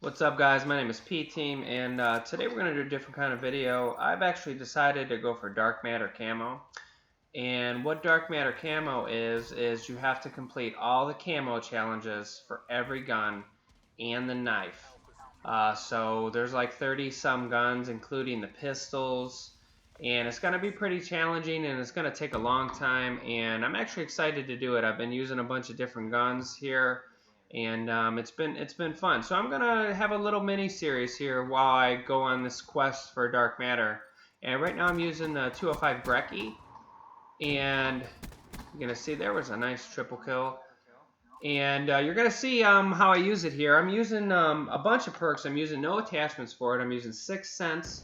What's up, guys? My name is P-Team, and today we're going to do a different kind of video. I've actually decided to go for Dark Matter Camo. And what Dark Matter Camo is you have to complete all the camo challenges for every gun and the knife. So there's like 30 some guns, including the pistols. And it's going to be pretty challenging, and it's going to take a long time. And I'm actually excited to do it. I've been using a bunch of different guns here. And it's been fun. So I'm gonna have a little mini series here while I go on this quest for Dark Matter. And right now I'm using the 205 Brecci, and you're gonna see there was a nice triple kill. And you're gonna see how I use it here. I'm using a bunch of perks. I'm using no attachments for it. I'm using 6 cents.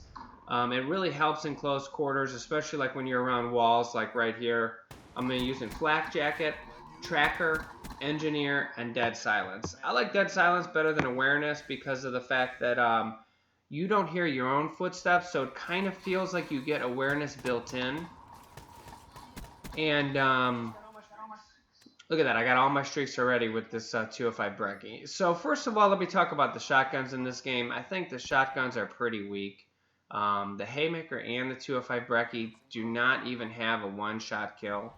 It really helps in close quarters, especially like when you're around walls, like right here. I'm gonna use Flak Jacket, Tracker, Engineer, and Dead Silence. I like Dead Silence better than Awareness because of the fact that you don't hear your own footsteps, so it kind of feels like you get awareness built in. And look at that, I got all my streaks already with this 205 Brecci. So first of all, let me talk about the shotguns in this game. I think the shotguns are pretty weak. The Haymaker and the 205 Brecci do not even have a one-shot kill.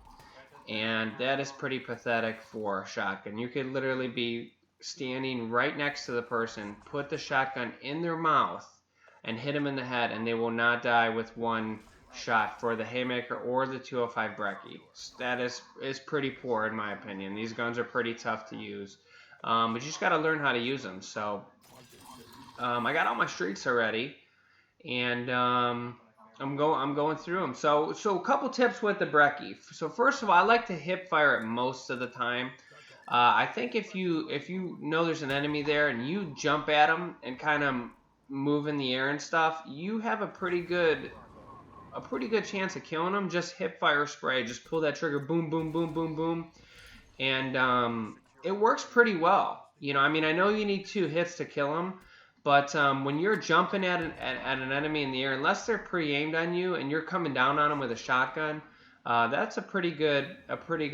And that is pretty pathetic for a shotgun. You could literally be standing right next to the person, put the shotgun in their mouth, and hit them in the head, and they will not die with one shot for the Haymaker or the 205 Brecci. That is pretty poor in my opinion. These guns are pretty tough to use, but you just got to learn how to use them. So I got all my streaks already, and I'm going through them. So a couple tips with the Brecci. So first of all, I like to hip fire it most of the time. I think if you know there's an enemy there and you jump at them and kind of move in the air and stuff, you have a pretty good chance of killing them. Just hip fire spray. Just pull that trigger, boom, boom, boom, boom, boom, and it works pretty well. You know, I mean, I know you need 2 hits to kill them. But when you're jumping at an enemy in the air, unless they're pre-aimed on you and you're coming down on them with a shotgun, that's a pretty good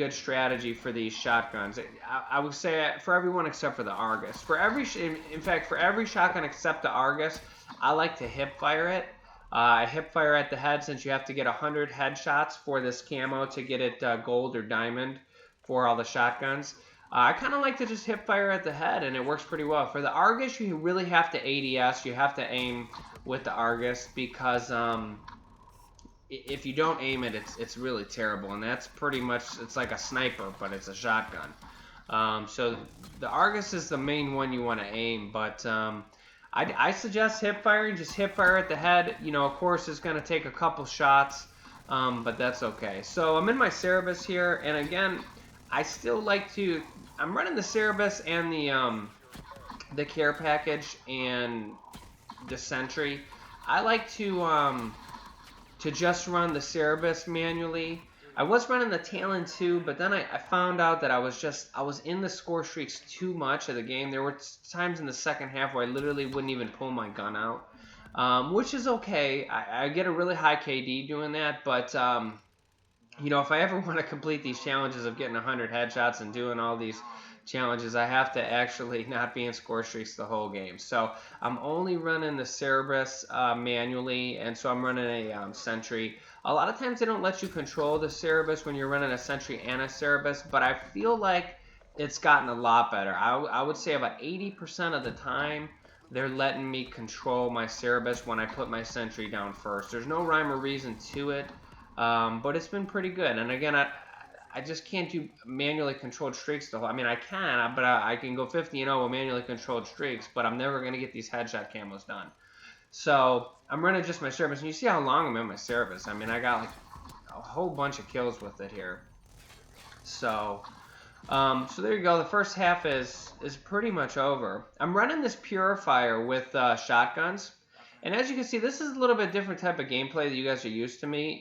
strategy for these shotguns. I would say for everyone except for the Argus. In fact, for every shotgun except the Argus, I like to hip fire it. I hip fire at the head since you have to get 100 headshots for this camo to get it gold or diamond for all the shotguns. I kind of like to just hip fire at the head, and it works pretty well. For the Argus, you really have to ADS. You have to aim with the Argus because if you don't aim it, it's really terrible. And that's pretty much, it's like a sniper, but it's a shotgun. So the Argus is the main one you want to aim, but I suggest hip firing. Just hip fire at the head. You know, of course, it's going to take a couple shots, but that's okay. So I'm in my Cerebus here, and again, I still like to. I'm running the Cerebus and the care package and the Sentry. I like to just run the Cerebus manually. I was running the Talon too, but then I found out that I was in the score streaks too much of the game. There were times in the second half where I literally wouldn't even pull my gun out, which is okay. I get a really high KD doing that, but you know, if I ever want to complete these challenges of getting 100 headshots and doing all these challenges, I have to actually not be in score streaks the whole game. So I'm only running the Cerebus manually, and so I'm running a Sentry. A lot of times they don't let you control the Cerebus when you're running a Sentry and a Cerebus, but I feel like it's gotten a lot better. I would say about 80% of the time they're letting me control my Cerebus when I put my Sentry down first. There's no rhyme or reason to it. But it's been pretty good. And again, I just can't do manually controlled streaks the whole. I mean, I can, but I can go 50-0 with manually controlled streaks, but I'm never going to get these headshot camos done. So I'm running just my Cerebus, and you see how long I'm in my Cerebus. I mean, I got like a whole bunch of kills with it here. So there you go. The first half is pretty much over. I'm running this Purifier with shotguns. And as you can see, this is a little bit different type of gameplay that you guys are used from me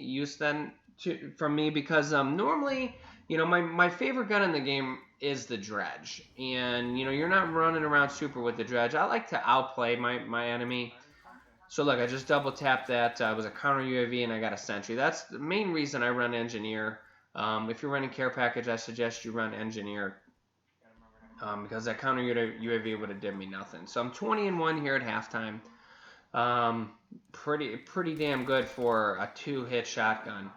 because normally, you know, my favorite gun in the game is the Dredge. And, you know, you're not running around super with the Dredge. I like to outplay my enemy. So look, I just double tapped that. It was a counter UAV and I got a Sentry. That's the main reason I run Engineer. If you're running Care Package, I suggest you run Engineer. because that counter UAV would have did me nothing. So I'm 20-1 here at halftime. Pretty damn good for a 2-hit shotgun.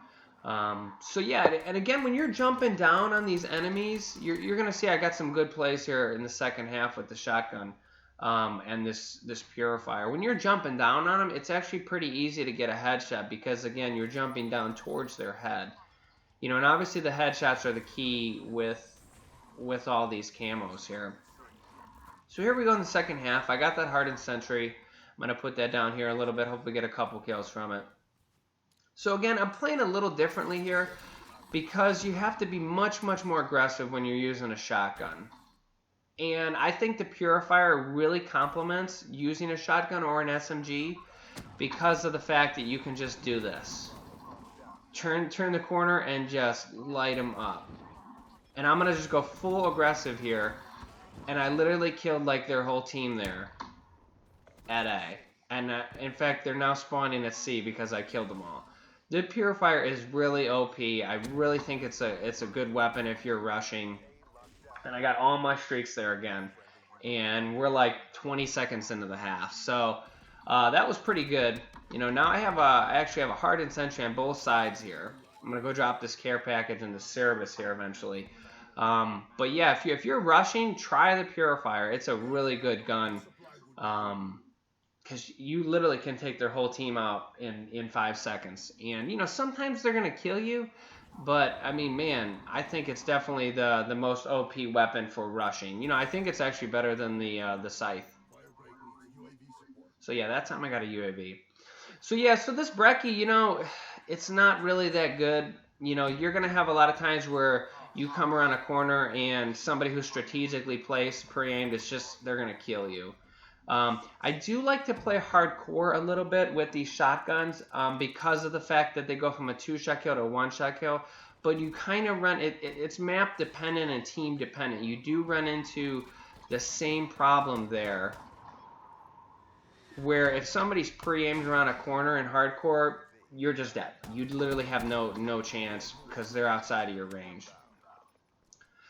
So yeah, and again, when you're jumping down on these enemies, you're gonna see I got some good plays here in the second half with the shotgun, and this Purifier. When you're jumping down on them, it's actually pretty easy to get a headshot because again, you're jumping down towards their head. You know, and obviously the headshots are the key with all these camos here. So here we go in the second half. I got that hardened sentry. I'm going to put that down here a little bit. Hopefully get a couple kills from it. So again, I'm playing a little differently here because you have to be much more aggressive when you're using a shotgun. And I think the Purifier really complements using a shotgun or an SMG because of the fact that you can just do this. Turn the corner and just light them up. And I'm going to just go full aggressive here. And I literally killed like their whole team there at A. And in fact, they're now spawning at C because I killed them all. The Purifier is really OP. I really think it's a good weapon if you're rushing. And I got all my streaks there again. And we're like 20 seconds into the half. So that was pretty good. You know, now I actually have a hardened sentry on both sides here. I'm going to go drop this care package and the Cerebus here eventually. But yeah, if you're rushing, try the Purifier. It's a really good gun. Because you literally can take their whole team out in 5 seconds. And, you know, sometimes they're going to kill you. But, I mean, man, I think it's definitely the most OP weapon for rushing. You know, I think it's actually better than the Scythe. So, yeah, that time I got a UAV. So, yeah, so this Brecci, you know, it's not really that good. You know, you're going to have a lot of times where you come around a corner and somebody who's strategically placed, pre-aimed, it's just, they're going to kill you. I do like to play hardcore a little bit with these shotguns because of the fact that they go from a 2-shot kill to a 1-shot kill. But you kind of run, it's map dependent and team dependent. You do run into the same problem there, where if somebody's pre-aimed around a corner in hardcore, you're just dead. You literally have no chance because they're outside of your range.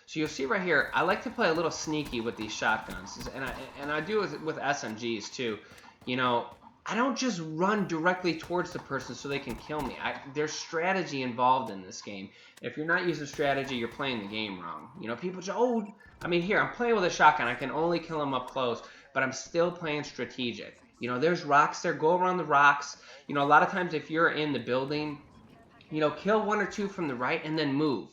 So you'll see right here, I like to play a little sneaky with these shotguns, and I do it with SMGs too. You know, I don't just run directly towards the person so they can kill me. There's strategy involved in this game. If you're not using strategy, you're playing the game wrong. You know, people just, oh, I mean, here, I'm playing with a shotgun. I can only kill them up close, but I'm still playing strategic. You know, there's rocks there. Go around the rocks. You know, a lot of times if you're in the building, you know, kill 1 or 2 from the right and then move.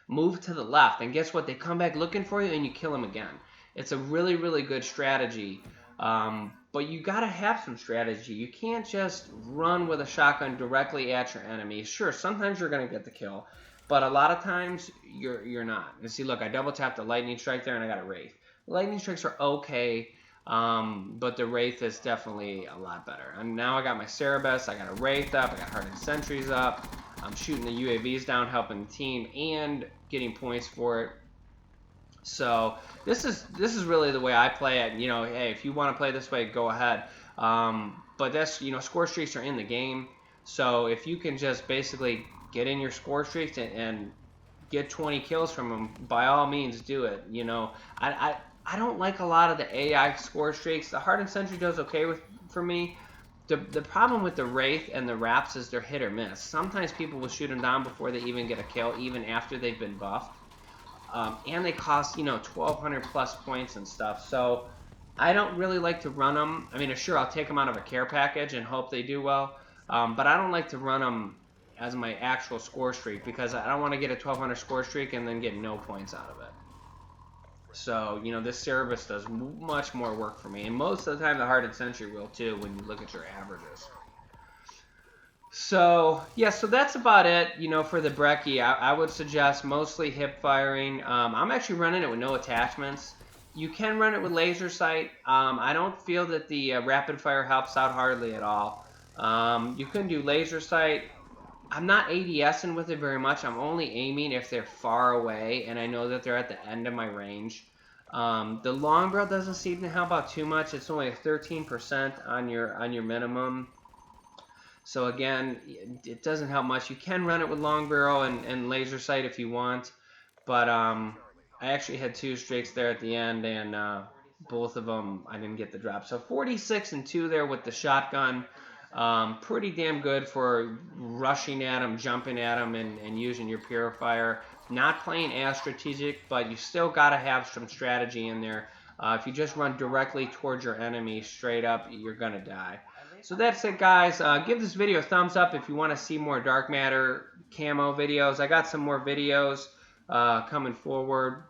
Move to the left, and guess what? They come back looking for you, and you kill them again. It's a really good strategy, but you got to have some strategy. You can't just run with a shotgun directly at your enemy. Sure, sometimes you're going to get the kill, but a lot of times you're not. And see, look, I double tapped the lightning strike there, and I got a Wraith. Lightning strikes are okay, but the Wraith is definitely a lot better. And now I got my Cerebus, I got a Wraith up, I got hardened sentries up. I'm shooting the UAVs down, helping the team, and getting points for it. So this is really the way I play it. You know, hey, if you want to play this way, go ahead. But that's, you know, score streaks are in the game. So if you can just basically get in your score streaks and get 20 kills from them, by all means do it. You know, I don't like a lot of the AI score streaks. The hardened sentry does okay for me. The problem with the Wraith and the Wraps is they're hit or miss. Sometimes people will shoot them down before they even get a kill, even after they've been buffed. And they cost, you know, 1,200 plus points and stuff. So I don't really like to run them. I mean, sure, I'll take them out of a care package and hope they do well. But I don't like to run them as my actual score streak because I don't want to get a 1,200 score streak and then get no points out of it. So, you know, this Cerebus does much more work for me. And most of the time, the hardened sentry will, too, when you look at your averages. So, yeah, so that's about it, you know, for the Brecci. I would suggest mostly hip firing. I'm actually running it with no attachments. You can run it with laser sight. I don't feel that the rapid fire helps out hardly at all. You can do laser sight. I'm not ADSing with it very much. I'm only aiming if they're far away and I know that they're at the end of my range. The long barrel doesn't seem to help out too much. It's only 13% on your minimum. So again, it doesn't help much. You can run it with long barrel and laser sight if you want, but I actually had 2 streaks there at the end, and both of them I didn't get the drop. So 46 and 2 there with the shotgun. Pretty damn good for rushing at them, jumping at them, and using your Purifier. Not playing as strategic, but you still got to have some strategy in there. If you just run directly towards your enemy straight up, you're going to die. So that's it, guys. Give this video a thumbs up if you want to see more Dark Matter camo videos. I got some more videos coming forward.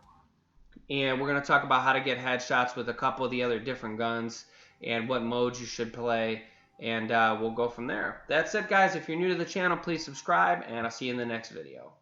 And we're going to talk about how to get headshots with a couple of the other different guns and what modes you should play. And we'll go from there. That's it, guys. If you're new to the channel, please subscribe, and I'll see you in the next video.